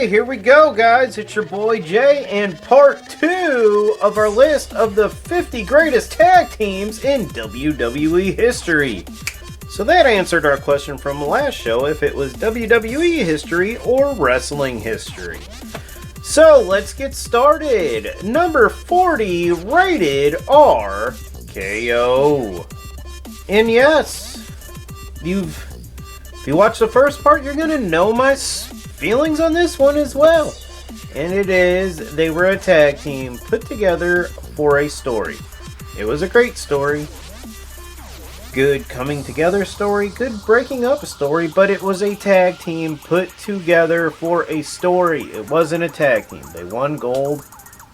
Okay, here we go, guys. It's your boy Jay, and part 2 of our list of the 50 greatest tag teams in WWE history. So that answered our question from the last show, if it was WWE history or wrestling history. So let's get started. Number 40, rated RKO. And yes, if you watch the first part, you're going to know my feelings on this one as well. And it is, they were a tag team put together for a story. It was a great story. Good coming together story. Good breaking up story. But it was a tag team put together for a story. It wasn't a tag team. They won gold.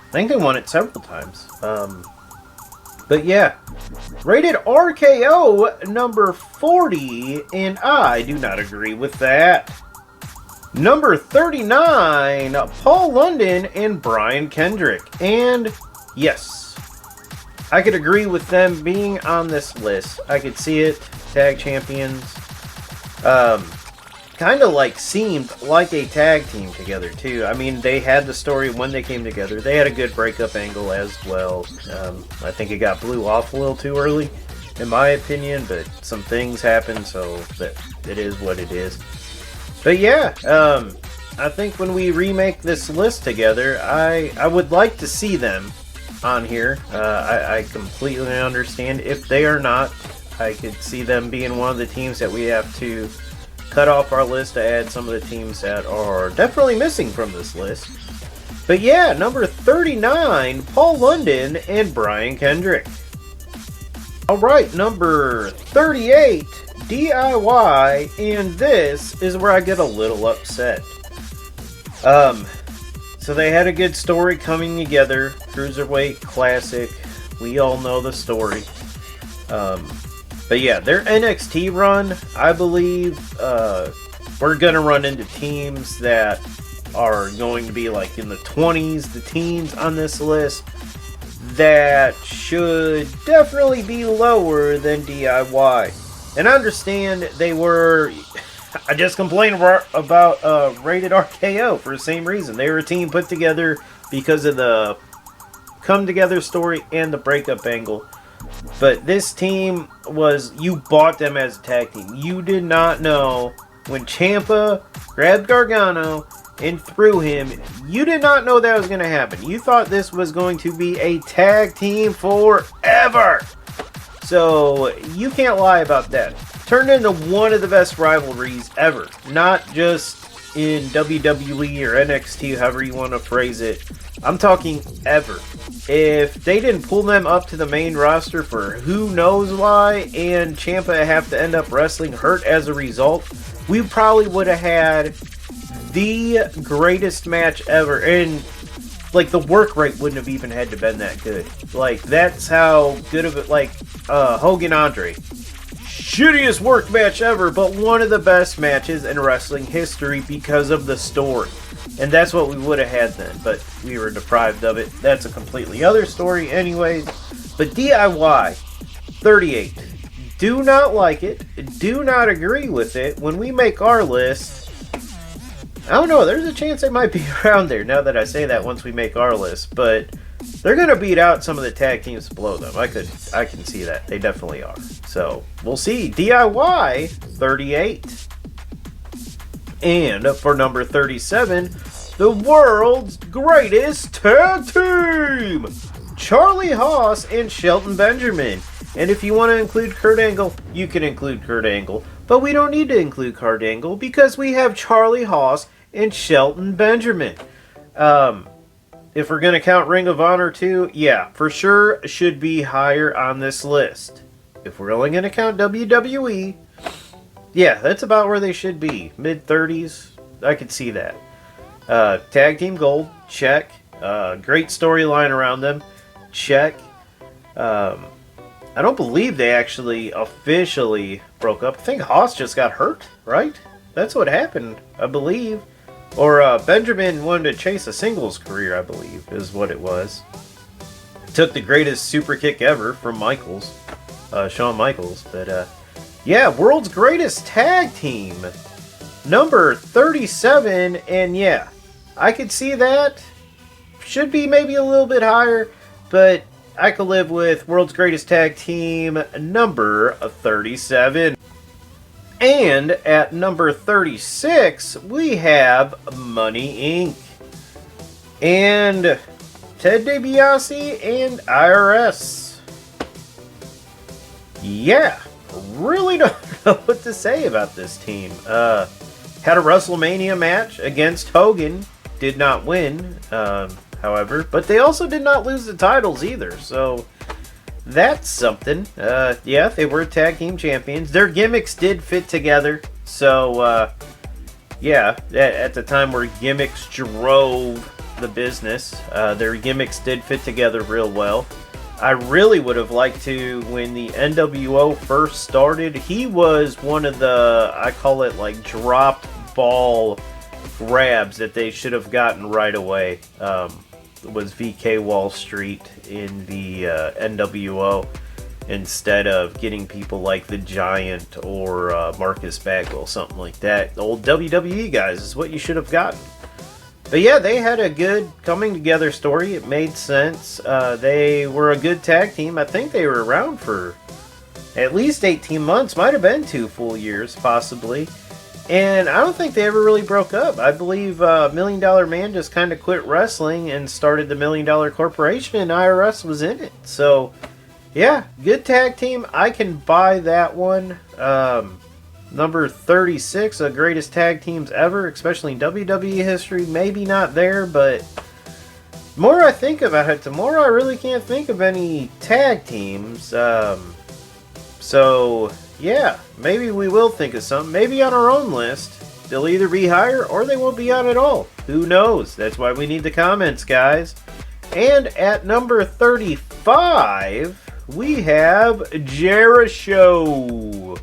I think they won it several times. But yeah. Rated RKO number 40. And I do not agree with that. Number 39, Paul London and Brian Kendrick. And yes, I could agree with them being on this list. I could see it. Tag champions. Kind of like seemed like a tag team together too. I mean, they had the story when they came together. They had a good breakup angle as well. I think it got blew off a little too early, in my opinion, but some things happened, so that it is what it is. But yeah, I think when we remake this list together, I would like to see them on here. I completely understand if they are not. I could see them being one of the teams that we have to cut off our list to add some of the teams that are definitely missing from this list. But yeah, number 39, Paul London and Brian Kendrick. Alright, number 38, DIY, and this is where I get a little upset. So they had a good story coming together. Cruiserweight Classic. We all know the story. But yeah, their NXT run, I believe, we're going to run into teams that are going to be like in the 20s, the teens on this list, that should definitely be lower than DIY. And I understand they were... I just complained about rated RKO for the same reason. They were a team put together because of the come together story and the breakup angle. But this team was... You bought them as a tag team. You did not know when Ciampa grabbed Gargano and threw him. You did not know that was going to happen. You thought this was going to be a tag team forever. So, you can't lie about that. Turned into one of the best rivalries ever. Not just in WWE or NXT, however you want to phrase it. I'm talking ever. If they didn't pull them up to the main roster for who knows why, and Ciampa have to end up wrestling hurt as a result, we probably would have had the greatest match ever. And like, the work rate wouldn't have even had to been that good. Like, that's how good of it, like, Hogan Andre. Shittiest work match ever, but one of the best matches in wrestling history because of the story. And that's what we would have had then, but we were deprived of it. That's a completely other story anyways. But DIY, 38. Do not like it. Do not agree with it. When we make our list... I don't know, there's a chance they might be around there now that I say that once we make our list, but they're going to beat out some of the tag teams below them. I can see that. They definitely are. So, we'll see. DIY, 38. And for number 37, the world's greatest tag team! Charlie Haas and Shelton Benjamin. And if you want to include Kurt Angle, you can include Kurt Angle. But we don't need to include Kurt Angle because we have Charlie Haas and Shelton Benjamin. If we're going to count Ring of Honor too, yeah, for sure should be higher on this list. If we're only going to count WWE, yeah, that's about where they should be. Mid-30s, I could see that. Tag Team Gold, check. Great storyline around them, check. I don't believe they actually officially broke up. I think Haas just got hurt, right? That's what happened, I believe. Or Benjamin wanted to chase a singles career, I believe, is what it was. Took the greatest super kick ever from Michaels, Shawn Michaels. But yeah, world's greatest tag team. Number 37, and yeah, I could see that. Should be maybe a little bit higher, but I could live with World's Greatest Tag Team number 37. And at number 36, we have Money Inc. And Ted DiBiase and IRS. Yeah, really don't know what to say about this team. Had a WrestleMania match against Hogan. Did not win, however. But they also did not lose the titles either. So that's something. Yeah, they were tag team champions. Their gimmicks did fit together. So, yeah, at the time where gimmicks drove the business, their gimmicks did fit together real well. I really would have liked to, when the NWO first started, he was one of the, I call it like dropped ball grabs that they should have gotten right away. Was VK Wall Street in the NWO instead of getting people like the Giant or Marcus Bagwell, something like that. The old WWE guys is what you should have gotten. But yeah, they had a good coming together story. It made sense. They were a good tag team. I think they were around for at least 18 months. Might have been 2 full years, possibly. And I don't think they ever really broke up. I believe Million Dollar Man just kind of quit wrestling and started the $1 Million Corporation, and IRS was in it. So, yeah, good tag team. I can buy that one. Number 36, the greatest tag teams ever, especially in WWE history. Maybe not there, but the more I think about it, the more I really can't think of any tag teams. So, yeah, maybe we will think of something. Maybe on our own list. They'll either be higher or they won't be on at all. Who knows? That's why we need the comments, guys. And at number 35, we have Jericho.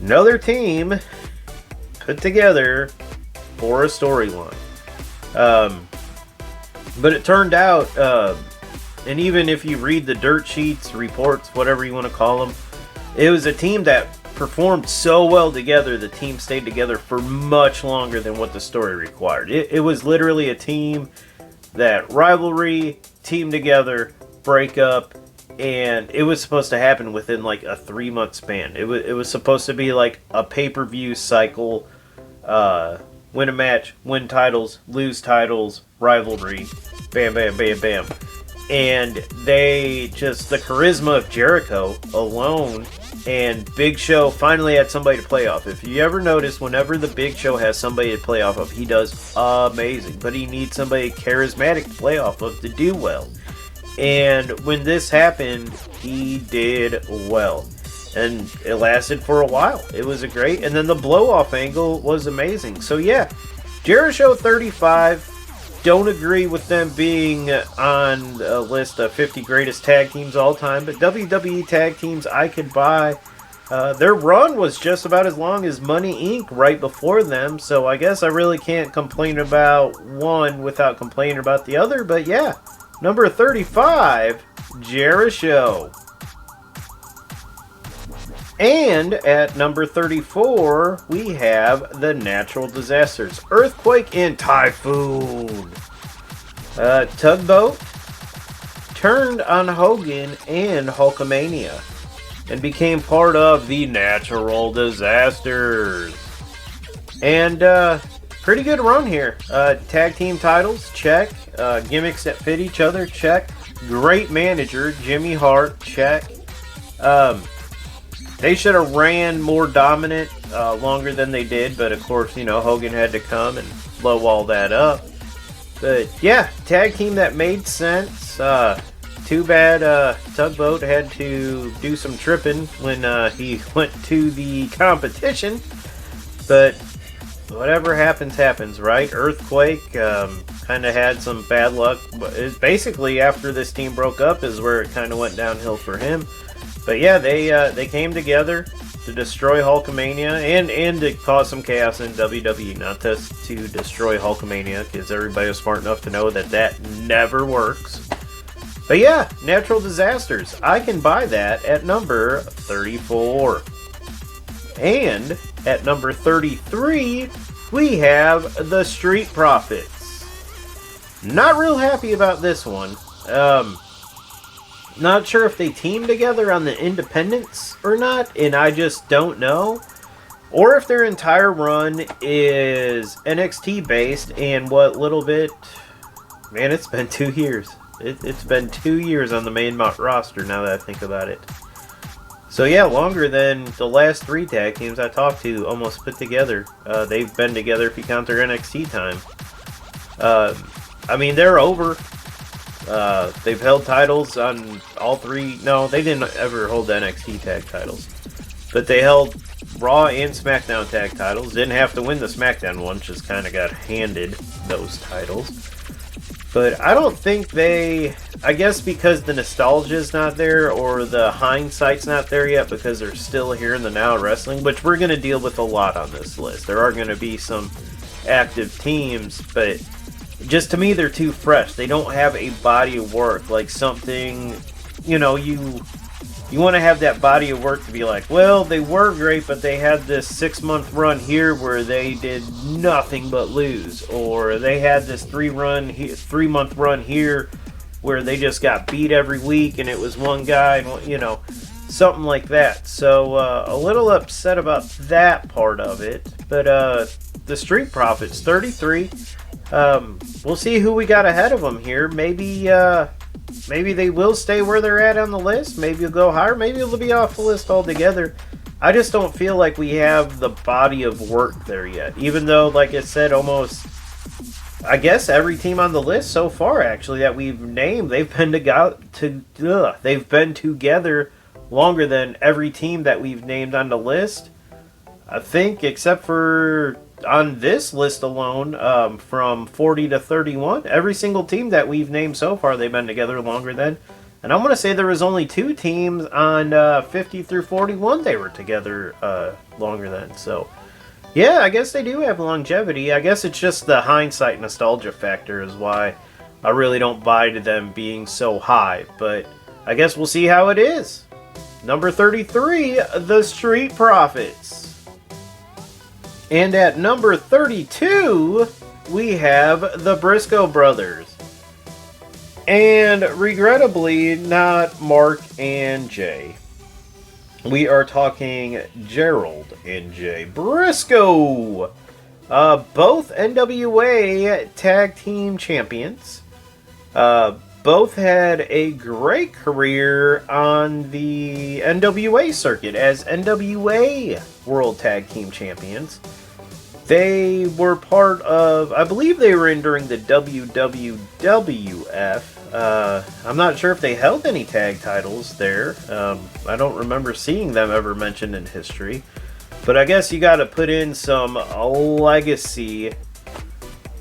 Another team put together for a storyline. But it turned out, and even if you read the dirt sheets, reports, whatever you want to call them, it was a team that performed so well together, the team stayed together for much longer than what the story required. It was literally a team that rivalry, team together, break up, and it was supposed to happen within like a 3-month span. It was supposed to be like a pay-per-view cycle, win a match, win titles, lose titles, rivalry, bam, bam, bam, bam. And they just, the charisma of Jericho alone, and Big Show finally had somebody to play off. If you ever notice, whenever the Big Show has somebody to play off of, he does amazing. But he needs somebody charismatic to play off of to do well. And when this happened, he did well. And it lasted for a while. It was a great, and then the blow-off angle was amazing. So yeah, Jericho 35. Don't agree with them being on a list of 50 greatest tag teams all time, but WWE tag teams I could buy. Their run was just about as long as Money Inc. right before them, so I guess I really can't complain about one without complaining about the other, but yeah. Number 35, Jericho. And at number 34, we have the natural disasters. Earthquake and Typhoon. Tugboat turned on Hogan and Hulkamania and became part of the natural disasters. And pretty good run here. Tag team titles, check. Gimmicks that fit each other, check. Great manager, Jimmy Hart, check. They should have ran more dominant longer than they did, but of course, you know, Hogan had to come and blow all that up. But yeah, tag team that made sense. Too bad Tugboat had to do some tripping when he went to the competition. But whatever happens, happens, right? Earthquake kind of had some bad luck. But it's basically after this team broke up is where it kind of went downhill for him. But yeah, they came together to destroy Hulkamania and to cause some chaos in WWE. Not to destroy Hulkamania, because everybody was smart enough to know that that never works. But yeah, natural disasters. I can buy that at number 34. And at number 33, we have the Street Profits. Not real happy about this one. Not sure if they teamed together on the independents or not, and I just don't know. Or if their entire run is NXT based, and what little bit... Man, it's been 2 years. It's been 2 years on the main roster now that I think about it. So yeah, longer than the last 3 tag teams I talked to almost put together. They've been together if you count their NXT time. I mean, they're over. They've held titles on all 3. No, they didn't ever hold the NXT tag titles. But they held Raw and SmackDown tag titles. Didn't have to win the SmackDown one, just kind of got handed those titles. But I don't think they... I guess because the nostalgia's not there, or the hindsight's not there yet, because they're still here in the now of wrestling, which we're going to deal with a lot on this list. There are going to be some active teams, but just to me, they're too fresh. They don't have a body of work, like something, you know, you want to have that body of work to be like, well, they were great, but they had this 6-month run here where they did nothing but lose. Or they had this 3-month run here where they just got beat every week and it was one guy, and, you know, something like that. So a little upset about that part of it. But the Street Profits, 33. We'll see who we got ahead of them here. Maybe they will stay where they're at on the list. Maybe you'll go higher. Maybe it'll be off the list altogether. I just don't feel like we have the body of work there yet. Even though, like I said, almost, I guess every team on the list so far, actually, that we've named, they've been together longer than every team that we've named on the list. I think, except for on this list alone, from 40 to 31, every single team that we've named so far, they've been together longer than. And I'm going to say there was only 2 teams on 50 through 41 they were together longer than. So, yeah, I guess they do have longevity. I guess it's just the hindsight nostalgia factor is why I really don't buy to them being so high. But I guess we'll see how it is. Number 33, the Street Profits. And at number 32, we have the Theriscoe Brothers. And regrettably, not Mark and Jay. We are talking Gerald and Jay Briscoe. Both NWA Tag Team Champions. Both had a great career on the NWA circuit as NWA World Tag Team Champions. They were part of, I believe they were in during the WWF. I'm not sure if they held any tag titles there. I don't remember seeing them ever mentioned in history. But I guess you got to put in some legacy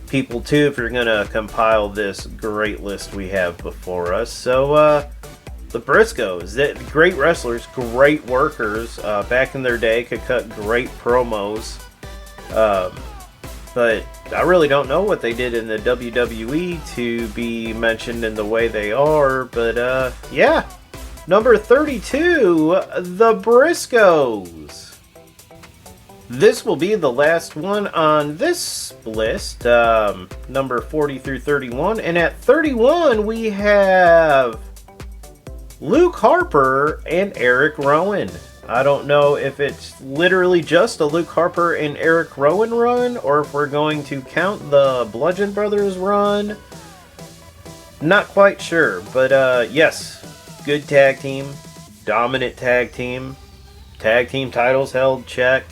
people too if you're going to compile this great list we have before us. So, the Briscoes, great wrestlers, great workers. Back in their day, could cut great promos. But I really don't know what they did in the WWE to be mentioned in the way they are. But yeah, number 32, the Briscoes. This will be the last one on this list, number 40 through 31. And at 31, we have Luke Harper and Eric Rowan. I don't know if it's literally just a Luke Harper and Eric Rowan run, or if we're going to count the Bludgeon Brothers run. Not quite sure, but yes, good tag team, dominant tag team titles held, check.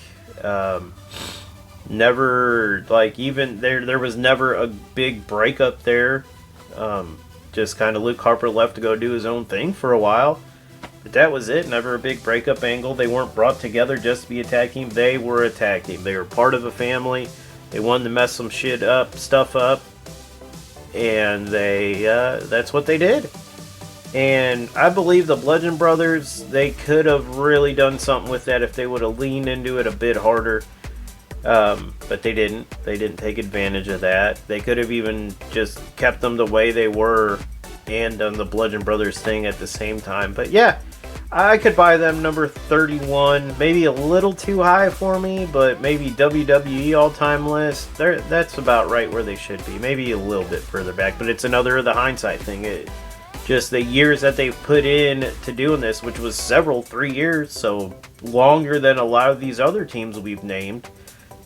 Never, like, even there was never a big breakup there. Just kind of Luke Harper left to go do his own thing for a while. But that was it. Never a big breakup angle. They weren't brought together just to be a tag team. They were a tag team. They were part of a family. They wanted to mess some stuff up. And that's what they did. And I believe the Bludgeon Brothers, they could have really done something with that if they would have leaned into it a bit harder. But they didn't. They didn't take advantage of that. They could have even just kept them the way they were and done the Bludgeon Brothers thing at the same time. But yeah, I could buy them number 31, maybe a little too high for me, but maybe WWE all-time list, that's about right where they should be. Maybe a little bit further back, but it's another of the hindsight thing. Just the years that they've put in to doing this, which was 3 years, so longer than a lot of these other teams we've named.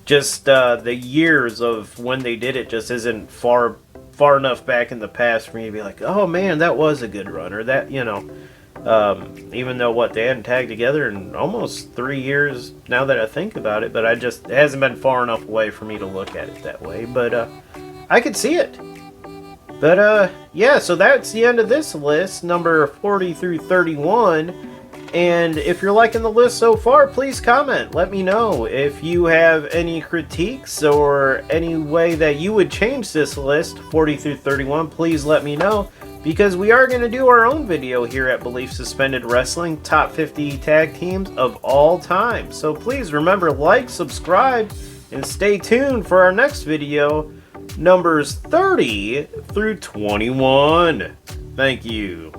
Just the years of when they did it just isn't far enough back in the past for me to be like, oh man, that was a good run, or that, even though they hadn't tagged together in almost 3 years now that I think about it, but it hasn't been far enough away for me to look at it that way, but I could see it. But yeah, so that's the end of this list, number 40 through 31. And if you're liking the list so far, please comment. Let me know if you have any critiques or any way that you would change this list, 40 through 31. Please let me know, because we are going to do our own video here at Belief Suspended Wrestling, top 50 tag teams of all time. So please remember, like, subscribe, and stay tuned for our next video, numbers 30 through 21. Thank you.